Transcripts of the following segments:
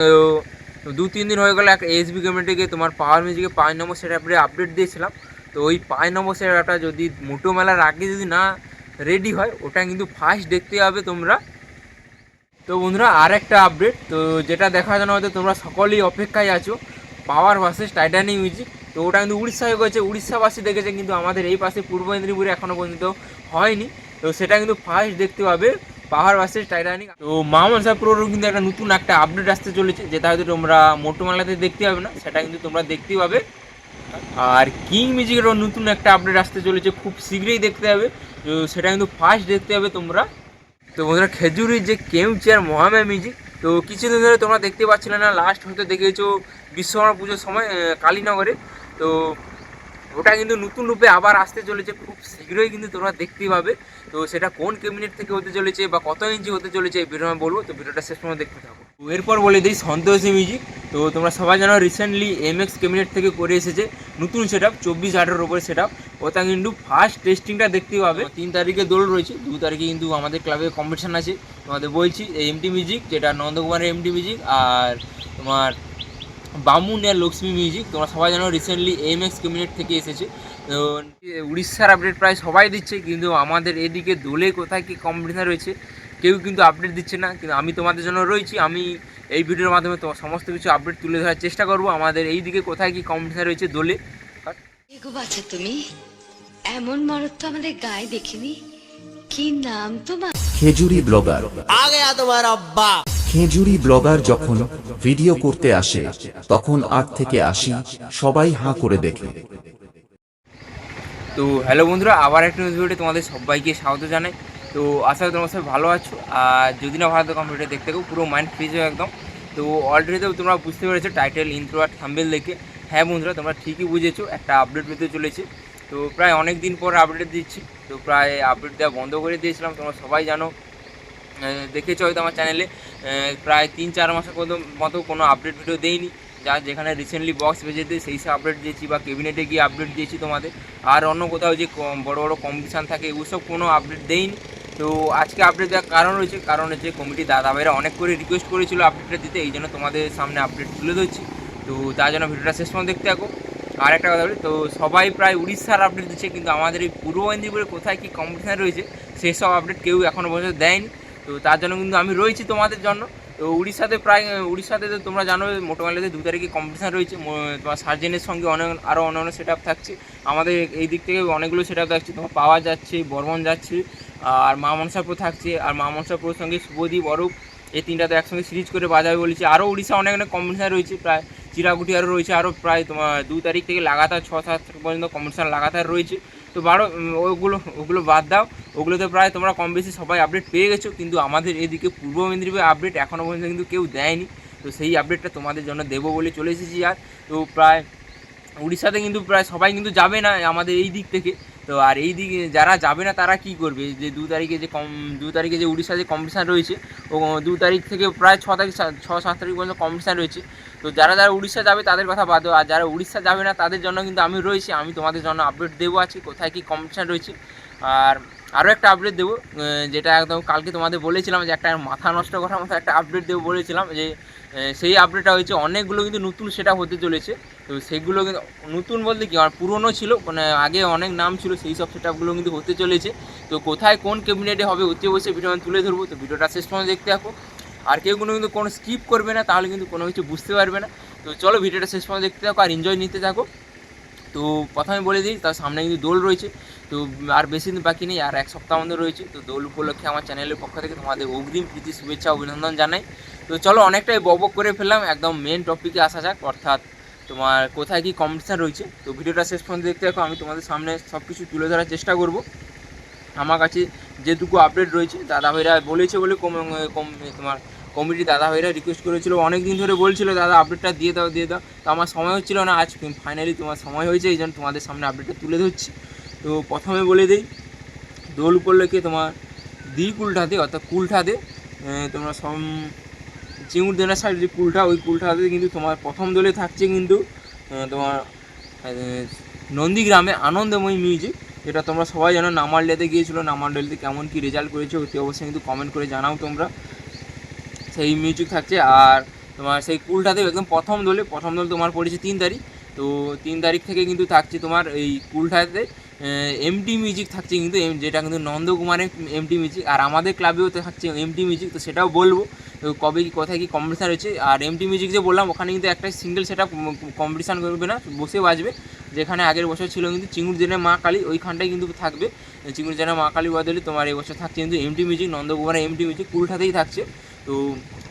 তো 2-3 দিন হয়ে গেল একটা এসবি গেমের থেকে তোমার পাওয়ার মিউজিকে 5 নম্বর সেট আপডেট দিয়েছিলাম। তো ওই 5 নম্বর সেট আপটা যদি মোটো মেলার আগে যদি না রেডি হয়, ওটা কিন্তু ফার্স্ট দেখতে হবে তোমরা। তো বন্ধুরা আর একটা আপডেট, তো যেটা দেখার জন্য হয়তো তোমরা সকলেই অপেক্ষায় আছো, পাওয়ার ভার্সেস টাইটানিক মিউজিক। তো ওটা কিন্তু উড়িষ্যায় হয়েছে, উড়িষ্যাবাসী দেখেছে, কিন্তু আমাদের এই পাশে পূর্ব মেদিনীপুরে এখনও পর্যন্ত হয়নি। তো সেটা কিন্তু ফার্স্ট দেখতে পাবে, পাওয়ার ভার্সেস টাইটানিক। তো মা মনসা প্রোরও কিন্তু একটা নতুন একটা আপডেট আসতে চলেছে, যেটা হয়তো তোমরা মোটো মেলাতে দেখতে পাবে না, সেটা কিন্তু তোমরা দেখতে পাবে। আর কিং মিউজিকেরও নতুন একটা আপডেট আসতে চলেছে, খুব শীঘ্রই দেখতে হবে। তো সেটা কিন্তু ফার্স্ট দেখতে হবে তোমরা। তো বন্ধুরা খেজুরির যে কেউচিয়ার মহামায়া মিউজিক, তো কিছুদিন ধরে তোমরা দেখতে পাচ্ছিলে না, লাস্ট হয়তো দেখেছো বিশ্বকর্মা পুজোর সময় কালীনগরে। তো ওটা কিন্তু নতুন রূপে আবার আসতে চলেছে, খুব শীঘ্রই কিন্তু তোমরা দেখতে পাবে। তো সেটা কোন ক্যাবিনেট থেকে হতে চলেছে বা কত ইঞ্চি হতে চলেছে এই ভিডিও আমি বলবো, তো ভিডিওটা শেষ পর্যন্ত দেখতে থাকো। তো এরপর বলে দিই সন্তোষী মিউজিক। তো তোমরা সবাই জানো রিসেন্টলি এমএক্স ক্যাবিনেট থেকে করে এসেছে নতুন সেট আপ, 24-18 ওপরে সেট আপ। ওটা কিন্তু ফার্স্ট টেস্টিংটা দেখতে পাবে। 3 তারিখে দোল রয়েছে, 2 তারিখে কিন্তু আমাদের ক্লাবে কম্পিটিশান আছে। তোমাদের বলছি এমটি মিউজিক, যেটা নন্দকুমারের এমটি মিউজিক, আর তোমার বামুন আর লক্ষ্মী মিউজিক। তোমরা সবাই জানো রিসেন্টলি এমএক্স ক্যাবিনেট থেকে এসেছে। তো উড়িষ্যার আপডেট প্রায় সবাই দিচ্ছে, কিন্তু আমাদের এদিকে দোলে কোথায় কী কম্পিটিশান রয়েছে কেউ কিন্তু আপডেট দিচ্ছে না। কিন্তু আমি তোমাদের জন্য রয়েছি, আমি এই ভিডিওর মাধ্যমে তো সমস্ত কিছু আপডেট তুলে ধরার চেষ্টা করব আমাদের এই দিকে কোথায় কী কম্পিটিশান রয়েছে দোলে। বাচ্চা তুমি এমন মরদ তো আমাদের গায়ে দেখিনি। কি নাম তোমার? খেজুরি ব্লগার। आ गया तुम्हारा अब्बा। খেজুরি ব্লগার যখন ভিডিও করতে আসে তখন 8 থেকে 80 সবাই হাঁ করে দেখে। তো হ্যালো বন্ধুরা, আবার একটা ভিডিওতে তোমাদের সবাইকে স্বাগত জানাই। তো আশা করি তোমার সবাই ভালো আছো, আর যদি না ভালো থাকো ভিডিও দেখতে থাকো, পুরো মাইন্ড ফ্রিজ হয়ে একদম। তো অলরেডি তো তোমরা বুঝতে পেরেছো টাইটেল, ইন্ট্রো আর থাম্বনেল দেখে। হ্যাঁ বন্ধুরা, তোমরা ঠিকই বুঝেছো, একটা আপডেট পেতে চলেছে। তো প্রায় অনেক দিন পর আপডেট দিচ্ছি। তো প্রায় আপডেট দেওয়া বন্ধ করে দিয়েছিলাম, তোমরা সবাই জানো, দেখেছো হয়তো আমার চ্যানেলে প্রায় 3-4 মাসের মতো কোনো আপডেট ভিডিও দেইনি। যেখানে রিসেন্টলি বক্স বেজেতে সেই সব আপডেট দিয়েছি, বা ক্যাবিনেটে গিয়ে আপডেট দিয়েছি তোমাদের। আর অন্য কোথাও যে বড় বড় কম্পিটিশান থাকে ওসব কোনো আপডেট দেইনি। তো আজকে আপডেট দেওয়ার কারণ হচ্ছে কমিটি দাদাভাইরা অনেক করে রিকোয়েস্ট করেছিল আপডেটটা দিতে, এই জন্য তোমাদের সামনে আপডেট তুলে ধরছি। তো তার জন্য ভিডিওটা শেষ পর্যন্ত দেখতে থাকো। আর একটা কথা বলি, তো সবাই প্রায় উড়িষ্যার আপডেট দিচ্ছে, কিন্তু আমাদের এই পূর্ব মেদিনীপুরে কোথায় কী কম্পিটিশান রয়েছে সেই সব আপডেট কেউ এখনও পর্যন্ত দেয়নি। তো তার জন্য কিন্তু আমি রয়েছি তোমাদের জন্য। তো উড়িষ্যাতে তো তোমরা জানো মোটোমেলাতে 2 তারিখে কম্পিটিশান রয়েছে, তোমার সার্জেনের সঙ্গে আরও অন্যান্য সেট আপ থাকছে। আমাদের এই দিক থেকে অনেকগুলো সেট আপ থাকছে, তোমার পাওয়া যাচ্ছে, বর্মন যাচ্ছে, আর মা মনসাপুর থাকছে। আর মা মনসাপুরের সঙ্গে শুভদীপ, অরূপ, এই তিনটা তো একসঙ্গে সিরিজ করে বাজাবে বলেছি। আরও উড়িষ্যা অনেক অনেক কম্পিটিশান রয়েছে, প্রায় চিরাকুটি আরও রয়েছে, আরও প্রায় তোমার 2 তারিখ থেকে লাগাতার 6-7 পর্যন্ত কম্পিটিশান লাগাতার রয়েছে। তো ওগুলো বাদ দাও, ওগুলোতে প্রায় তোমরা কম বেশি সবাই আপডেট পেয়ে গেছো, কিন্তু আমাদের এদিকে পূর্ব মেদিনীপুরে আপডেট এখনও পর্যন্ত কিন্তু কেউ দেয়নি। তো সেই আপডেটটা তোমাদের জন্য দেবো বলে চলে এসেছি। আর তো প্রায় উড়িষ্যাতে কিন্তু প্রায় সবাই কিন্তু যাবে না আমাদের এই দিক থেকে। তো আর এই দিকে যারা যাবে না তারা কি করবে, যে 2 তারিখে যে উড়িষ্যা যে কম্পিটিশান রয়েছে, ও 2 তারিখ থেকে প্রায় 6-7 তারিখ পর্যন্ত কম্পিটিশান রয়েছে। তো যারা উড়িষ্যা যাবে তাদের কথা বাদ দাও, আর যারা উড়িষ্যা যাবে না তাদের জন্য কিন্তু আমি রয়েছি, আমি তোমাদের জন্য আপডেট দেবো আজকে কোথায় কী কম্পিটিশান রয়েছে। আর আরও একটা আপডেট দেবো, যেটা একদম কালকে তোমাদের বলেছিলাম যে একটা মাথা নষ্ট করার মতো একটা আপডেট দেবো বলেছিলাম, যে সেই আপডেটটা হয়েছে অনেকগুলো কিন্তু নতুন সেটা হতে চলেছে। তো সেগুলো কিন্তু নতুন বলতে কি, আমার পুরনো ছিল, মানে আগে অনেক নাম ছিল, সেই সব সেট আপগুলো কিন্তু হতে চলেছে। তো কোথায় কোন ক্যাবিনেটে হবে হচ্ছে বসে ভিডিও আমি তুলে ধরবো। তো ভিডিওটা শেষ পর্যন্ত দেখতে থাকো, আর কেউ কিন্তু কোনো স্কিপ করবে না, তাহলে কিন্তু কোনো কিছু বুঝতে পারবে না। তো চলো ভিডিওটা শেষ পর্যন্ত দেখতে থাকো আর এনজয় নিতে থাকো। তো প্রথমে বলে দিই, তার সামনে কিন্তু দোল রয়েছে। তো আর বেশি দিন বাকি নেই, আর 1 সপ্তাহ মধ্যে রয়েছে। তো দোল উপলক্ষে আমার চ্যানেলের পক্ষ থেকে তোমাদের অগ্রিম প্রীতি শুভেচ্ছা অভিনন্দন জানাই। তো চলো অনেকটাই বক করে ফেললাম, একদম মেন টপিকে আসা যাক, অর্থাৎ তোমার কোথায় কী কম্পিটিশান রয়েছে। তো ভিডিওটা শেষ পর্যন্ত দেখতে দেখো, আমি তোমাদের সামনে সব কিছু তুলে ধরার চেষ্টা করব। আমার কাছে যেটুকু আপডেট রয়েছে দাদাভাইরা বলেছে বলে তোমার কমিটি দাদাভাইরা রিকোয়েস্ট করেছিল, অনেক দিন ধরে বলছিল দাদা আপডেটটা দিয়ে দাও। তো আমার সময় হচ্ছিল না, আজ ফাইনালি তোমার সময় হয়েছে, এই জন্য তোমাদের সামনে আপডেটটা তুলে ধরছি। তো প্রথমে বলে দিই, দোল উপলক্ষে তোমার কুলঠাতে, অর্থাৎ কুলঠাতে তোমরা চিঙুরদেনা সাইড যে কুলঠা, ওই কুলঠাতে কিন্তু তোমার প্রথম দোলে থাকছে কিন্তু তোমার নন্দীগ্রামে আনন্দময়ী মিউজিক, যেটা তোমরা সবাই জানো নামালডাতে গিয়েছিলো। নামালডাতে কেমন কী রেজাল্ট করেছে অতি অবশ্যই কিন্তু কমেন্ট করে জানাও তোমরা। সেই মিউজিক থাকছে। আর তোমার সেই কুলটাতে একদম প্রথম দোল তোমার পড়েছে 3 তারিখ। তো 3 তারিখ থেকে কিন্তু থাকছে তোমার এই কুলটাতে এমটি মিউজিক থাকছে কিন্তু যেটা কিন্তু নন্দকুমারের এমটি মিউজিক, আর আমাদের ক্লাবেও থাকছে এমটি মিউজিক। তো সেটাও বলবো তো কবে কি কোথায় কী কম্পিটিশান রয়েছে। আর এমটি মিউজিক যে বললাম ওখানে কিন্তু একটা সিঙ্গেল সেট আপ কম্পিটিশান করবে না, বসে বাজবে। যেখানে আগের বছর ছিল কিন্তু চিঙ্গুরজেনের মা কালী, ওইখানটাই কিন্তু থাকবে চিঙ্গুরজেনের মা কালী বদলে তোমার এবছর থাকছে কিন্তু এমটি মিউজিক, নন্দকুমারের এমটি মিউজিক কুলটাতেই থাকছে। তো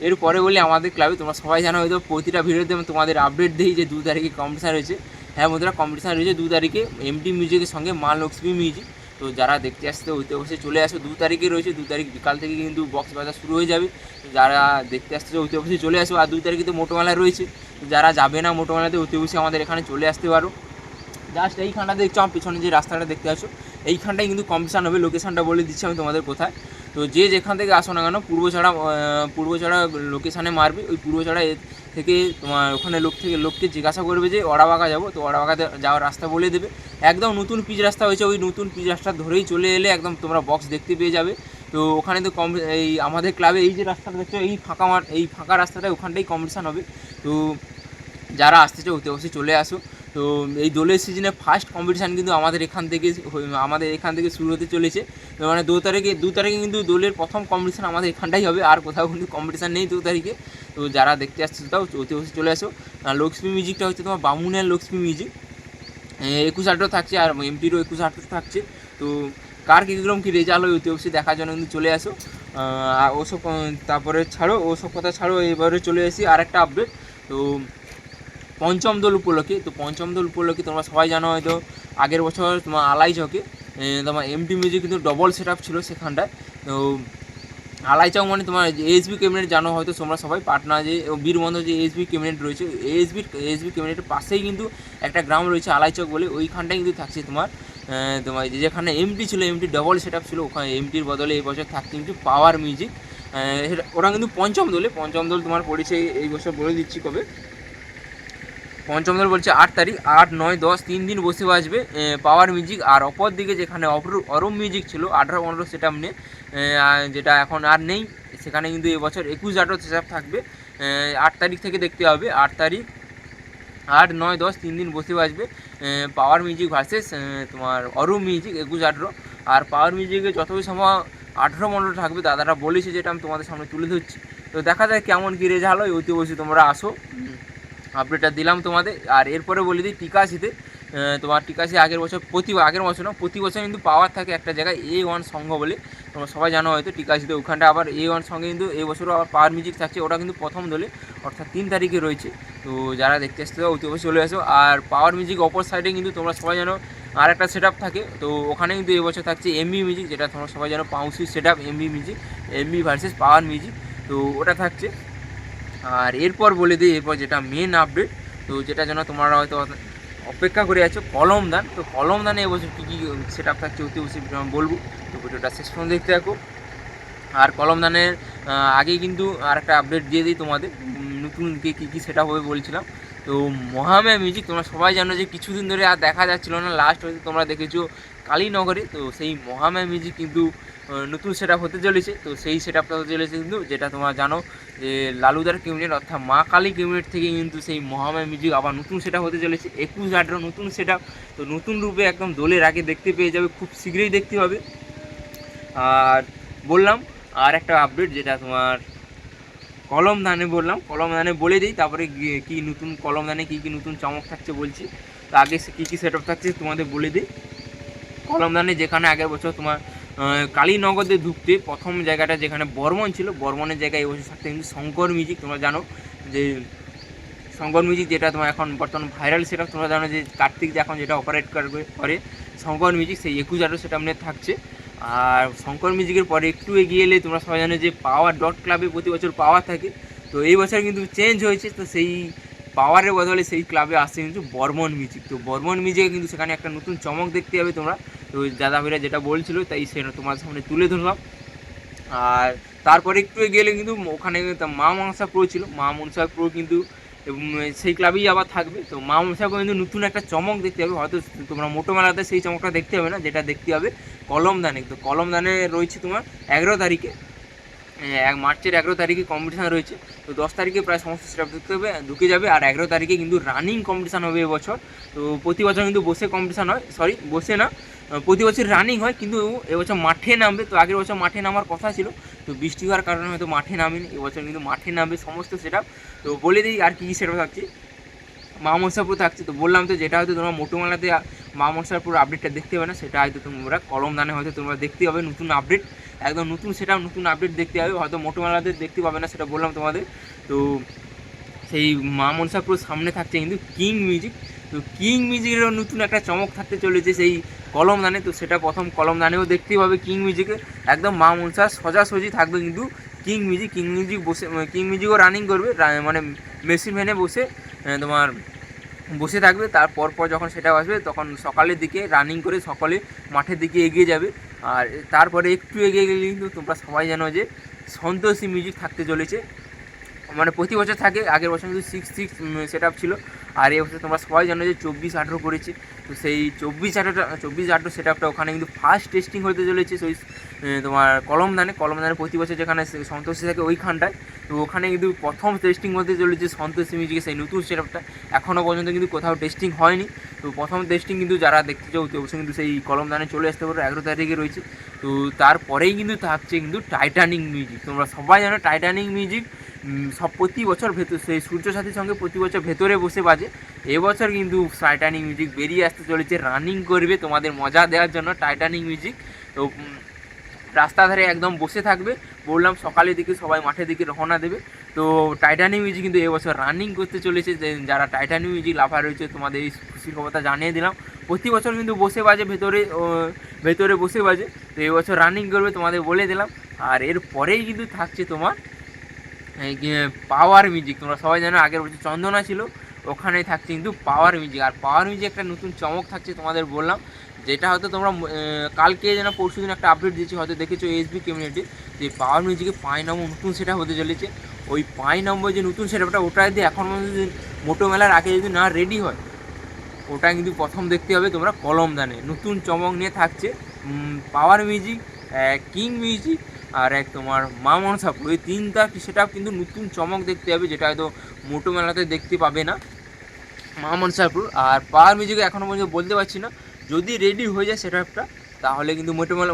এরপরে বলি আমাদের ক্লাবে তোমরা সবাই জানো হয়তো প্রতিটা ভিডিওতে আমি তোমাদের আপডেট দিই যে 2 তারিখে কম্পিটিশান রয়েছে। হ্যাঁ বন্ধুরা, কম্পিটিশান রয়েছে 2 তারিখে এমটি মিউজিকের সঙ্গে মা লক্ষ্মী মিউজিক। তো যারা দেখতে আসতে হইতে অবশ্যই চলে আসো, 2 তারিখে রয়েছে। 2 তারিখ বিকাল থেকে কিন্তু বক্স বাজার শুরু হয়ে যাবে। যারা দেখতে আসতে হইতে অবশ্যই চলে আসো। আর 2 তারিখে তো মোটোমেলা রয়েছে, যারা যাবে না মোটোমেলাতে হইতে অবশ্যই আমাদের এখানে চলে আসতে পারো। জাস্ট এইখানটা দেখছো আমার পিছনে যে রাস্তাটা দেখতে আসো, এইখানটাই কিন্তু কম্পিটিশান হবে। লোকেশানটা বলে দিচ্ছি আমি তোমাদের কোথায়। তো যে যেখান থেকে আসো না কেন পূর্বছড়া লোকেশানে মারবে। ওই পূর্বছড়া থেকে তোমার ওখানে লোককে জিজ্ঞাসা করবে যে ওড়াবাগা যাবো, তো ওড়াবাগাতে যাওয়ার রাস্তা বলে দেবে। একদম নতুন পিচ রাস্তা হয়েছে, ওই নতুন পিচ রাস্তা ধরেই চলে এলে একদম তোমরা বক্স দেখতে পেয়ে যাবে। তো ওখানে তো এই আমাদের ক্লাবে এই যে রাস্তাটা দেখছো এই ফাঁকা রাস্তাটা, ওখানটাই কম্পিটিশান হবে। তো যারা আসতে চাও অবশ্যই চলে আসো। তো এই দোলের সিজনে ফার্স্ট কম্পিটিশান কিন্তু আমাদের এখান থেকে শুরু হতে চলেছে। তো মানে 2 তারিখে কিন্তু দোলের প্রথম কম্পিটিশান আমাদের এখানটাই হবে, আর কোথাও কিন্তু কম্পিটিশান নেই 2 তারিখে। তো যারা দেখতে আসতে চাও অবশ্যই চলে আসো। লক্ষ্মী মিউজিকটা হচ্ছে তোমার বামুনের লক্ষ্মী মিউজিক, 21/18 থাকছে, আর এমটিরও 21/18 থাকছে। তো কার কীরকম কী রেজাল্ট হয় অবশ্যই দেখার জন্য কিন্তু চলে আসো। ওসব তারপরে ছাড়ো, ওসব কথা ছাড়ো, এবারে চলে আসি আর একটা আপডেট। তো পঞ্চম দোল উপলক্ষে তোমরা সবাই জানো হয়তো আগের বছর তোমার আলাইচকে তোমার এমটি মিউজিক কিন্তু ডবল সেট আপ ছিল সেখানটায়। তো আলাইচক মানে তোমার এএসবি ক্যাবিনেট জানো হয়তো তোমরা সবাই, পাটনা যে বীরবন্ধ যে এএসবি ক্যাবিনেট রয়েছে, এএসবি ক্যাবিনেটের পাশেই কিন্তু একটা গ্রাম রয়েছে আলাইচক বলে, ওইখানটায় কিন্তু থাকছে তোমার যেখানে এমটি ছিল, এমটি ডবল সেট আপ ছিল, ওখানে এমটির বদলে এই বছর থাকছে কিন্তু পাওয়ার মিউজিক। ওরা কিন্তু পঞ্চম দোল তোমার পড়েছে এই বছর, বলে দিচ্ছি কবে। পঞ্চম দল বলছে 8 তারিখ, 8, 9, 10 3 দিন বসে বাজবে পাওয়ার মিউজিক। আর অপর দিকে যেখানে অরম মিউজিক ছিল 18-15 সেট আপ নিয়ে, যেটা এখন আর নেই, সেখানে কিন্তু এবছর 21/18 সেট আপ থাকবে। 8 তারিখ থেকে দেখতে হবে, 8 তারিখ, 8, 9, 10 3 দিন বসে বাজবে পাওয়ার মিউজিক ভার্সেস তোমার অরম মিউজিক 21/18। আর পাওয়ার মিউজিকে যতই সময় 18-15 থাকবে, দাদারা বলেছে, যেটা আমি তোমাদের সামনে তুলে ধরছি। তো দেখা যায় কেমন কী রেজাল্ট হয়, অবশ্যই তোমরা আসো, আপডেটটা দিলাম তোমাদের। আর এরপরে বলে দিই টিকাশিতে, তোমার টিকাশি আগের বছর প্রতি বছর কিন্তু পাওয়ার থাকে একটা জায়গায় A1 সংঘ বলে, তোমরা সবাই জানো হয়তো। টিকাশিতে ওখানটা আবার A1 সঙ্গে কিন্তু এই বছরও আবার পাওয়ার মিউজিক থাকছে, ওটা কিন্তু প্রথম দোলে অর্থাৎ 3 তারিখে রয়েছে। তো যারা দেখতে আসতে চাও অবশ্যই চলে আসো। আর পাওয়ার মিউজিক অপর সাইডে কিন্তু তোমরা সবাই জানো আর একটা সেট আপ থাকে, তো ওখানে কিন্তু এবছর থাকছে এমবি মিউজিক, যেটা তোমরা সবাই জানো পাউসি set up MB music, MB versus power music, তো ওটা থাকছে। আর এরপর বলে দিই এরপর যেটা মেন আপডেট, তো যেটা যেন তোমরা হয়তো অপেক্ষা করে আছো, কলমদান। তো কলমদানে এবছর কী কী সেট আপ থাকছে অবশ্যই বলবো, তো ভিডিওটা শেষ পর্যন্ত দেখতে থাকো। আর কলমদানের আগে কিন্তু আর একটা আপডেট দিয়ে দিই তোমাদের, নতুন কী কী সেট আপ হবে বলছিলাম। তো মহামায়া মিউজিক তোমরা সবাই জানো যে কিছুদিন ধরে আর দেখা যাচ্ছিলো না, লাস্ট হয়তো তোমরা দেখেছো কালীনগরে। তো সেই মহামায়া মিউজিক কিন্তু নতুন সেট আপ হতে চলেছে। তো সেই সেট আপটা হতে চলেছে কিন্তু, যেটা তোমরা জানো যে লালুদার কিউনিট অর্থাৎ মা কালী কিউনিট থেকে কিন্তু সেই মহামায়া মিউজিক আবার নতুন সেট আপ হতে চলেছে 21/18 নতুন সেট আপ। তো নতুন রূপে একদম দোলের আগে দেখতে পেয়ে যাবে, খুব শীঘ্রই দেখতে হবে। আর বললাম আর একটা আপডেট, যেটা তোমার কলমদানে কলমদানে বলে দিই, তারপরে কি নতুন কলমদানে কী কী নতুন চমক থাকছে বলছি। তো আগে কী কী সেট আপ থাকছে তোমাদের বলে দিই। কলমদানে যেখানে আগের বছর তোমার কালীনগরে ঢুকতে প্রথম জায়গাটা যেখানে বর্মন ছিল, বর্মনের জায়গায় এবছর থাকতে কিন্তু শঙ্কর মিউজিক। তোমরা জানো যে শঙ্কর মিউজিক, যেটা তোমার এখন বর্তমান ভাইরাল সেটা তোমরা জানো যে কার্তিক যে এখন যেটা অপারেট করে শঙ্কর মিউজিক, সেই 21/18 সেটা আপনার থাকছে। আর শঙ্কর মিউজিকের পরে একটু এগিয়ে এলে তোমরা সবাই জানো যে পাওয়ার ডট ক্লাবে প্রতি বছর পাওয়ার থাকে। তো এই বছর কিন্তু চেঞ্জ হয়েছে, তো সেই পাওয়ারের বদলে সেই ক্লাবে আসছে কিন্তু বর্মন মিউজিক। তো বর্মন মিউজিকে কিন্তু সেখানে একটা নতুন চমক দেখতে হবে তোমরা। তো দাদা ভাইরা যেটা বলছিল তাই সেটা তোমার সামনে তুলে ধরলাম। আর তারপরে একটু গেলে কিন্তু ওখানে মা মনসা প্রো ছিল, মা মনসা প্রো কিন্তু সেই ক্লাবেই আবার থাকবে। তো মা মনসাকে কিন্তু নতুন একটা চমক দেখতে হবে, হয়তো তোমরা মোটো মেলাতে সেই চমকটা দেখতে হবে না, যেটা দেখতে হবে কলমদানে। তো কলমদানে রয়েছে তোমার 11 তারিখে মার্চের 11 তারিখে কম্পিটিশান রয়েছে। তো 10 তারিখে প্রায় সমস্ত স্টাফ ঢুকে যাবে, আর 11 তারিখে কিন্তু রানিং কম্পিটিশান হবে এবছর। তো প্রতি বছর কিন্তু বসে কম্পিটিশান হয়, সরি বসে না, প্রতি বছর রানিং হয়, কিন্তু এবছর মাঠে নামবে। তো আগের বছর মাঠে নামার কথা ছিল, তো বৃষ্টি হওয়ার কারণে হয়তো মাঠে নামেনি, এবছর কিন্তু মাঠে নামবে সমস্ত সেটআপ। তো বলে দিই আর কী কী সেটআপ থাকছে। মা মনসাপুর থাকছে, তো বললাম তো যেটা হয়তো তোমরা মোটোমেলাতে মা মনসাপুর আপডেটটা দেখতে হবে না, সেটা হয়তো তোমরা কলমদানে হয়তো তোমরা দেখতে পাবে নতুন আপডেট, একদম নতুন সেটআপ, নতুন আপডেট দেখতে হবে, হয়তো মোটোমেলাতে দেখতে পাবে না, সেটা বললাম তোমাদের। তো সেই মা মনসাপুর সামনে থাকছে কিন্তু কিং মিউজিক। তো কিং মিউজিকেরও নতুন একটা চমক থাকতে চলেছে সেই কলমদানে। তো সেটা প্রথম কলমদানেও দেখতে পাবে কিং মিউজিকে, একদম মা মনসা সোজাসুজি থাকবে কিন্তু কিং মিউজিক বসে, কিং মিউজিকও রানিং করবে, মানে মেশিন ভ্যানে বসে তোমার বসে থাকবে। তারপর যখন সেটা আসবে তখন সকালের দিকে রানিং করে সকলে মাঠের দিকে এগিয়ে যাবে। আর তারপরে একটু এগিয়ে গেলে কিন্তু তোমরা সবাই জানো যে সন্তোষী মিউজিক থাকতে চলেছে, মানে প্রতি বছর থাকে, আগের বছর কিন্তু 6-6 সেটআপ ছিল, আর এই বছর তোমরা সবাই জানো যে 24-18 করেছে। তো সেই 24-18 সেটআপটা ওখানে কিন্তু ফার্স্ট টেস্টিং হতে চলেছে সেই তোমার কলমদানে প্রতি বছর যেখানে সন্তোষী থাকে ওইখানটায়। তো ওখানে কিন্তু প্রথম টেস্টিং হতে চলেছে সন্তোষী মিউজিকে সেই নতুন সেটআপটা, এখনও পর্যন্ত কিন্তু কোথাও টেস্টিং হয়নি। তো প্রথম টেস্টিং কিন্তু যারা দেখতে চাও অবশ্যই কিন্তু সেই কলমদানে চলে আসতে পারো, 11 তারিখে রয়েছে। তো তারপরেই কিন্তু থাকছে কিন্তু টাইটানিক মিউজিক। তোমরা সবাই জানো টাইটানিক মিউজিক সব প্রতি বছর সেই সূর্য সাথীর সঙ্গে প্রতি বছর ভেতরে বসে বাজে। এবছর কিন্তু টাইটানিক মিউজিক বেরিয়ে আসতে চলেছে, রানিং করবে তোমাদের মজা দেওয়ার জন্য টাইটানিক মিউজিক। তো রাস্তা ধারে একদম বসে থাকবে, বললাম সকালের দিকে সবাই মাঠের দিকে রওনা দেবে। তো টাইটানিক মিউজিক কিন্তু এবছর রানিং করতে চলেছে। যারা টাইটানিক মিউজিক লাভার রয়েছে তোমাদের এই খুশির খবরটা জানিয়ে দিলাম। প্রতি বছর কিন্তু বসে বাজে, ভেতরে বসে বাজে, তো এবছর রানিং করবে তোমাদের বলে দিলাম। আর এর পরেই কিন্তু থাকছে তোমার পাওয়ার মিউজিক। তোমরা সবাই জানো আগের বছর চন্দনা ছিল, ওখানেই থাকছে কিন্তু পাওয়ার মিউজিক। আর পাওয়ার মিউজিক একটা নতুন চমক থাকছে তোমাদের বললাম, যেটা হয়তো তোমরা কালকে যেন পরশু দিন একটা আপডেট দিয়েছি, হয়তো দেখেছো এসবি কমিউনিটি, যে পাওয়ার মিউজিকে 5 নম্বর নতুন সেটআপ হতে চলেছে। ওই 5 নম্বর যে নতুন সেটআপটা, ওটা যদি এখন যদি মোটো মেলার আগে যদি না রেডি হয়, ওটা কিন্তু প্রথম দেখতে হবে তোমরা কলমদানে। নতুন চমক নিয়ে থাকছে পাওয়ার মিউজিক, কিং মিউজিক আর এক তোমার মা মনসাপুর, এই তিনটা সেটআপ কিন্তু নতুন চমক দেখতে হবে, যেটা হয়তো মোটো মেলাতে দেখতে পাবে না মা মনসাপুর। আর পাওয়ার মিউজিকে এখনও পর্যন্ত বলতে পারছি না, যদি রেডি হয়ে যায় সেটআপটা তাহলে কিন্তু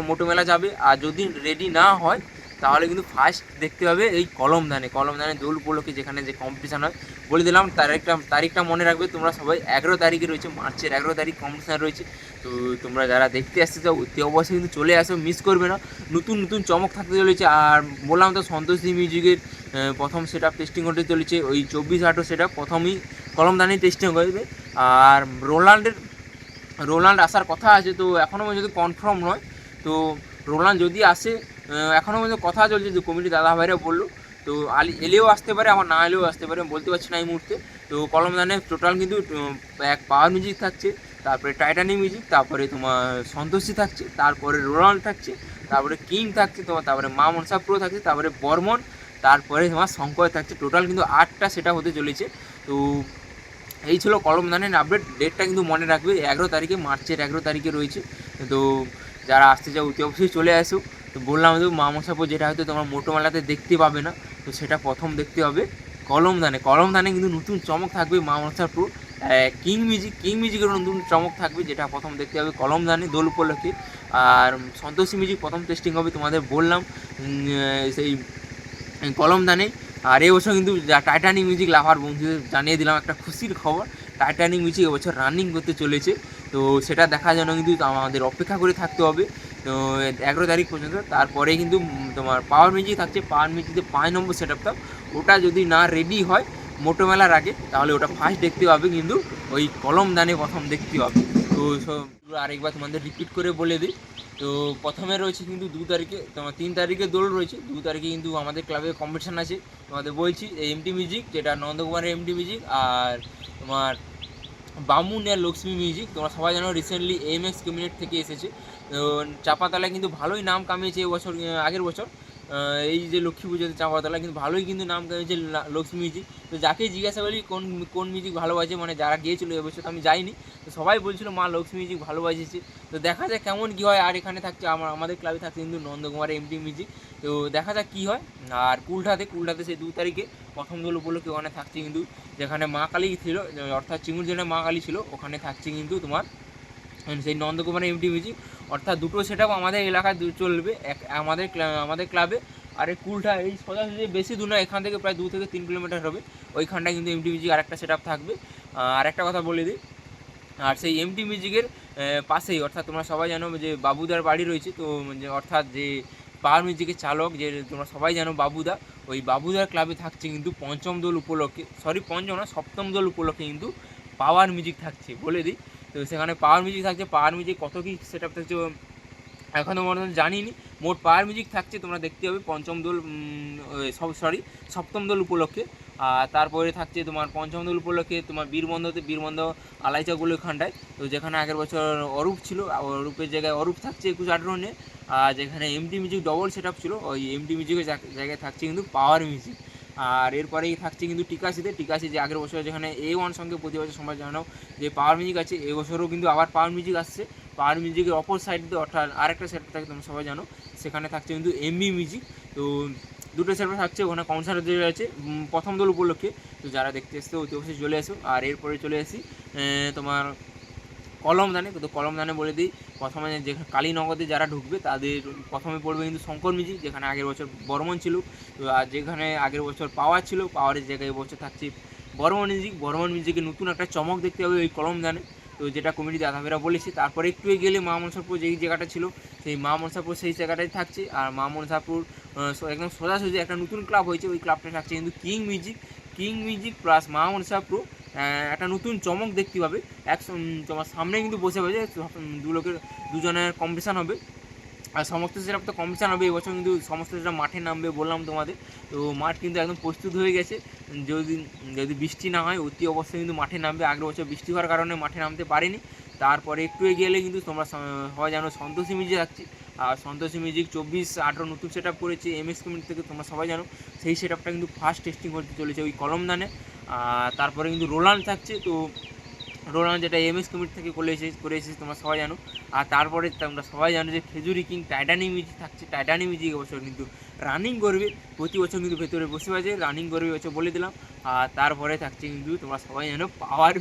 মোটো মেলা যাবে, আর যদি রেডি না হয় তাহলে কিন্তু ফার্স্ট দেখতে হবে এই কলমদানে দোল উপলক্ষে যেখানে যে কম্পিটিশান হয়। বলে দিলাম তারিখটা মনে রাখবে তোমরা সবাই, 11 তারিখে রয়েছে, মার্চের 11 তারিখ কম্পিটিশান রয়েছে। তো তোমরা যারা দেখতে আসতে চাও অতি অবশ্যই কিন্তু চলে আসো, মিস করবে না, নতুন চমক থাকতে চলেছে। আর বললাম তো সন্তোষী মিউজিকের প্রথম সেটআপ টেস্টিং হতে চলেছে, ওই 24-18 সেটআপ প্রথমেই কলমদানেই টেস্টিং করবে। আর রোলান্ড আসার কথা আছে, তো এখনও পর্যন্ত কনফার্ম নয়। তো রোলান্ড যদি আসে, এখনও পর্যন্ত কথা চলছে, যে কমিটি দাদা ভাইরা বললো, তো এলেও আসতে পারে, আমার না এলেও আসতে পারে, বলতে পারছি না এই মুহূর্তে। তো কলমদানে টোটাল কিন্তু এক পাওয়ার মিউজিক থাকছে, তারপরে টাইটানিক মিউজিক, তারপরে তোমার সন্তোষী থাকছে, তারপরে রোলান্ড থাকছে, তারপরে কিং থাকছে, তারপরে মা মনসা প্রো থাকছে, তারপরে বর্মন, তারপরে তোমার শঙ্কর থাকছে। টোটাল কিন্তু 8টা সেটা হতে চলেছে। তো এই ছিল কলমদানের আপডেট। ডেটটা কিন্তু মনে রাখবে, 11 তারিখে, মার্চের 11 তারিখে রয়েছে। তো যারা আসতে চাও অতি অবশ্যই চলে আসো। তো বললাম তো মা মনসাপুর যেটা হয়তো তোমরা মোটো মেলাতে দেখতে পাবে না, তো সেটা প্রথম দেখতে হবে কলমদানে কিন্তু নতুন চমক থাকবে মা মনসাপুর। কিং মিউজিকের নতুন চমক থাকবে, যেটা প্রথম দেখতে হবে কলমদানে দোল উপলক্ষে। আর সন্তোষী মিউজিক প্রথম টেস্টিং হবে তোমাদের বললাম সেই কলমদানে। আর এবছর কিন্তু টাইটানিক মিউজিক লাভার বন্ধুদের জানিয়ে দিলাম একটা খুশির খবর, টাইটানিক মিউজিক এবছর রানিং করতে চলেছে। তো সেটা দেখার জন্য কিন্তু আমাদের অপেক্ষা করে থাকতে হবে তো 11 তারিখ পর্যন্ত। তারপরে কিন্তু তোমার পাওয়ার মিউজিক থাকছে, পাওয়ার মিউজিকে 5 নম্বর সেটআপটা, ওটা যদি না রেডি হয় মোটো মেলার আগে, তাহলে ওটা ফার্স্ট দেখতে পাবে কিন্তু ওই কলমদানে প্রথম দেখতে পাবে। তো আরেকবার তোমাদের রিপিট করে বলে দিই। তো প্রথমে রয়েছে কিন্তু 2 তারিখে, তোমার 3 তারিখে দোল রয়েছে, 2 তারিখে কিন্তু আমাদের ক্লাবে কম্পিটিশান আছে তোমাদের বলছি, এমটি মিউজিক যেটা নন্দকুমারের এমটি মিউজিক, আর তোমার বামুনিয়া লক্ষ্মী মিউজিক। তোমরা সবাই জানো রিসেন্টলি এমএক্স কমিউনিটি থেকে এসেছে, তো চাপাতলায় কিন্তু ভালোই নাম কামিয়েছে এবছর, আগের বছর। এই যে লক্ষ্মী পুজোতে চাঁপাতলা কিন্তু ভালোই কিন্তু নাম হয়েছে লক্ষ্মী মিউজিক। তো যাকে জিজ্ঞাসা করি কোন কোন মিউজিক ভালো বাজে, মানে যারা গিয়েছিলো এবছর তো আমি যাইনি, তো সবাই বলছিল মা লক্ষ্মী মিউজিক ভালো বাজিয়েছে। তো দেখা যাক কেমন কী হয়। আর এখানে থাকছে আমাদের ক্লাবে থাকছে কিন্তু নন্দকুমার এমটি মিউজিক, তো দেখা যাক কী হয়। আর কুলঠাতে সেই 2 তারিখে প্রথম দোল উপলক্ষে ওখানে থাকছে কিন্তু, যেখানে মা কালী ছিল অর্থাৎ চিঙুরজনে মা কালী ছিল, ওখানে থাকছে কিন্তু তোমার সেই নন্দকুমার এমটি মিউজিক। অর্থাৎ দুটো সেটআপ আমাদের এলাকায় চলবে আমাদের ক্লাবে। আর এই কুলঠা এই সোজাসুজি বেশি দূর না, এখান থেকে প্রায় 2 থেকে 3 কিলোমিটার হবে, ওইখানটায় কিন্তু এমটি মিউজিক আরেকটা সেটআপ থাকবে। আর একটা কথা বলে দিই, আর সেই এমটি মিউজিকের পাশেই অর্থাৎ তোমরা সবাই জানো যে বাবুদার বাড়ি রয়েছে, তো অর্থাৎ যে পাওয়ার মিউজিকের চালক যে তোমরা সবাই জানো বাবুদা, ওই বাবুদার ক্লাবে থাকছে কিন্তু পঞ্চম দোল উপলক্ষে, পঞ্চম না সপ্তম দোল উপলক্ষে কিন্তু পাওয়ার মিউজিক থাকছে বলে দিই। তো সেখানে পাওয়ার মিউজিক থাকছে, পাওয়ার মিউজিক কত কী সেটআপ থাকছে এখনও মনে জানিনি। মোট পাওয়ার মিউজিক থাকছে, তোমরা দেখতে হবে পঞ্চম দোল সপ্তম দোল উপলক্ষে। আর তারপরে থাকছে তোমার পঞ্চম দোল উপলক্ষে তোমার বীরবন্ধ আলাইচাগুলো এখানটায়, তো যেখানে আগের বছর অরূপ ছিল, অরূপের জায়গায় অরূপ থাকছে 21-18 নিয়ে। আর যেখানে এমটি মিউজিক ডবল সেটআপ ছিল, ওই এমটি মিউজিকের জায়গায় থাকছে কিন্তু পাওয়ার মিউজিক। আর এরপরেই থাকছে কিন্তু টিকাশি যে আগের বছর যেখানে A1 সঙ্গে প্রতি বছর সবাই জানো যে পাওয়ার মিউজিক আছে, এবছরও কিন্তু আবার পাওয়ার মিউজিক আসছে। পাওয়ার মিউজিকের অপর সাইডে অর্থাৎ আরেকটা সেট থাকে তোমরা সবাই জানো, সেখানে থাকছে কিন্তু এমবি মিউজিক। তো দুটো সেট থাকছে, ওখানে কনসার্ট আছে প্রথম দোল উপলক্ষে। তো যারা দেখতে এসছো অতি অবশ্যই চলে এসো। আর এরপরে চলে আসি তোমার কলমদানে। তো কলমদানে বলে দিই, প্রথমে যেখানে কালীনগরে যারা ঢুকবে তাদের প্রথমে পড়বে কিন্তু শঙ্কর মিউজিক, যেখানে আগের বছর বর্মন ছিল। তো আর যেখানে আগের বছর পাওয়ার ছিল, পাওয়ারের জায়গায় এবছর থাকছে বর্মন মিউজিকের নতুন একটা চমক দেখতে হবে ওই কলমদানে, তো যেটা কমিটি দাদাভেরা বলেছে। তারপরে একটু গেলে মা মনসাপুর যেই জায়গাটা ছিল, সেই মা মনসাপুর সেই জায়গাটাই থাকছে। আর মা মনসাপুর একদম সোজাসুজি একটা নতুন ক্লাব হয়েছে, ওই ক্লাবটা থাকছে কিন্তু কিং মিউজিক প্লাস মা মনসাপুর। একটা নতুন চমক দেখতে পাবে, তোমার সামনে কিন্তু বসে পাবে, দুজনের কম্পিটিশান হবে। আর সমস্ত সেটা তো কম্পিটিশান হবে এবছর, কিন্তু সমস্ত সেটা মাঠে নামবে বললাম তোমাদের। তো মাঠ কিন্তু একদম প্রস্তুত হয়ে গেছে, যদি বৃষ্টি না হয় অতি অবশ্যই কিন্তু মাঠে নামবে। আগের বছর বৃষ্টি হওয়ার কারণে মাঠে নামতে পারেনি। তারপরে একটু গেলে কিন্তু তোমরা সবাই জানো সন্তোষী মিউজিক থাকছে। আর সন্তোষী মিউজিক 24-18 নতুন সেট আপ করেছে MS কমিটি থেকে, তোমরা সবাই জানো। সেই সেট আপটা কিন্তু ফার্স্ট টেস্টিং করতে চলেছে ওই কলমদানে। তারপরে কিন্তু রোলান্ড থাকছে, তো রোলান্ড যেটা MS কমিটি থেকে করে এসেছে তোমরা সবাই জানো। আর তারপরে তোমরা সবাই জানো যে খেজুরি কিং টাইটানিক মিউজিক থাকছে। টাইটানিক মিউজিক এবছর কিন্তু রানিং করবে, প্রতি বছর কিন্তু ভেতরে বসে আছে, রানিং করবে এবছর বলে দিলাম। আর তারপরে থাকছে কিন্তু তোমরা সবাই জানো পাওয়ার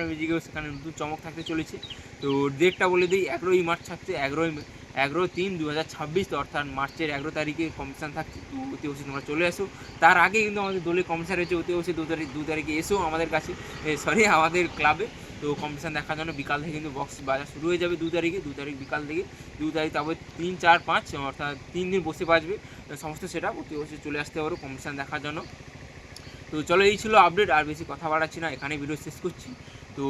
মিউজিকেও সেখানে নতুন চমক থাকতে চলেছে। তো ডেটটা বলে দিই, 11ই মার্চ থাকছে, 11/3/2026, অর্থাৎ মার্চের 11 তারিখে কম্পিটিশান থাকছে। তো অতি অবশ্যই তোমরা চলে আসো। তার আগে কিন্তু আমাদের দলে কম্পিটিশান রয়েছে, অতি অবশ্যই 2 তারিখে এসো আমাদের কাছে, আমাদের ক্লাবে। তো কম্পিটিশান দেখার জন্য বিকাল থেকে কিন্তু বক্স বাজার শুরু হয়ে যাবে 2 তারিখ বিকাল থেকে। 2 তারিখ তারপর 3, 4, 5 অর্থাৎ 3 দিন বসে বাজবে সমস্ত সেটা। অতি অবশ্যই চলে আসতে পারো কম্পিটিশান দেখার জন্য। তো চলো, এই ছিল আপডেট, আর বেশি কথা বাড়াচ্ছি না, এখানে ভিডিও শেষ করছি। তো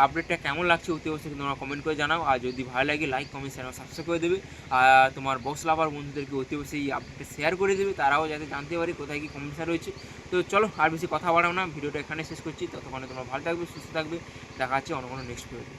আপডেটটা কেমন লাগছে অতি অবশ্যই তোমরা কমেন্ট করে জানাও। আর যদি ভালো লাগে লাইক কমেন্ট চ্যানেল সাবস্ক্রাইব করে দেবে। আর তোমার বক্স লাভার বন্ধুদেরকে অতি অবশ্যই এই আপডেটটা শেয়ার করে দেবে, তারাও যাতে জানতে পারে কোথায় কী কম্পিটিশান রয়েছে। তো চলো, আর বেশি কথা বাড়াও না, ভিডিওটা এখানে শেষ করছি। ততক্ষণে তোমরা ভালো থাকবে, সুস্থ থাকবে, দেখা হচ্ছে অন্য কোনো নেক্সট ভিডিওতে।